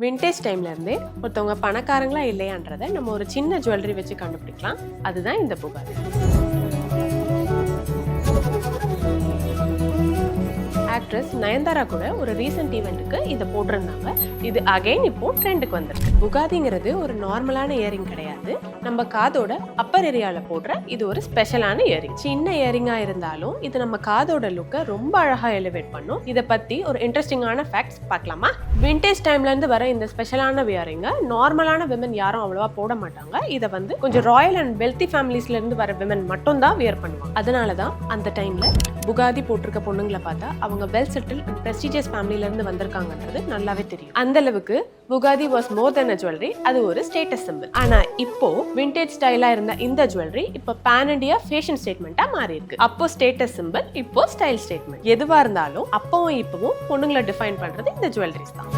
Vintage டைம்ல இருந்தே ஒருத்தவங்க பணக்காரங்களா இல்லையான்றதை நம்ம ஒரு சின்ன ஜுவல்லரி வச்சு கண்டுபிடிக்கலாம். அதுதான் இந்த புகார். ஆக்ட்ரஸ் நயன்தாரா கூட ஒரு ரீசெண்ட் ஈவெண்ட்டுக்கு இதை போட்டிருந்தாங்க. இது அகைன் இப்போ ட்ரெண்டுக்கு வந்திருக்கு. புகாதிங்கிறது ஒரு நார்மலான இயரிங் கிடையாது. நம்ம காதோட அப்பர் ஏரியால போடுற இது ஒரு ஸ்பெஷலான இயரிங். சின்ன இயரிங்கா இருந்தாலும் இது நம்ம காதோட லுக்கை ரொம்ப அழகா எலிவேட் பண்ணும். இதை பத்தி ஒரு இன்ட்ரெஸ்டிங்கான ஃபேக்ட்ஸ் பார்க்கலாமா? விண்டேஜ் டைம்ல இருந்து வர இந்த ஸ்பெஷலான இயரிங்க நார்மலான விமன் யாரும் அவ்வளவா போட மாட்டாங்க. இதை கொஞ்சம் ராயல் அண்ட் வெல்தி ஃபேமிலிஸ்ல இருந்து வர விமன் மட்டும் தான் வியர் பண்ணுவாங்க. அதனாலதான் அந்த டைம்ல புகாதி போட்டிருக்க பொண்ணுங்களை பார்த்தா அவங்க வெல் செட்டில் அண்ட் பிரஸ்டீஜியஸ் ஃபேமிலில இருந்து வந்திருக்காங்கன்றது நல்லாவே தெரியும். அந்த அளவுக்கு புகாதி was more then a jewellery. அது ஒரு ஸ்டேட்டஸ் சிம்பிள். ஆனா இப்போ விண்டேஜ் ஸ்டைலா இருந்த இந்த ஜுவல்லரி இப்போ பேன் இண்டியா ஃபேஷன் ஸ்டேட்மெண்டா மாறி இருக்கு. அப்போ ஸ்டேட்டஸ் சிம்பிள், இப்போ ஸ்டைல் ஸ்டேட்மெண்ட். எதுவா இருந்தாலும் அப்பவும் இப்பவும் பொண்ணுங்களை டிஃபைன் பண்றது இந்த ஜுவல்லரிஸ் தான்.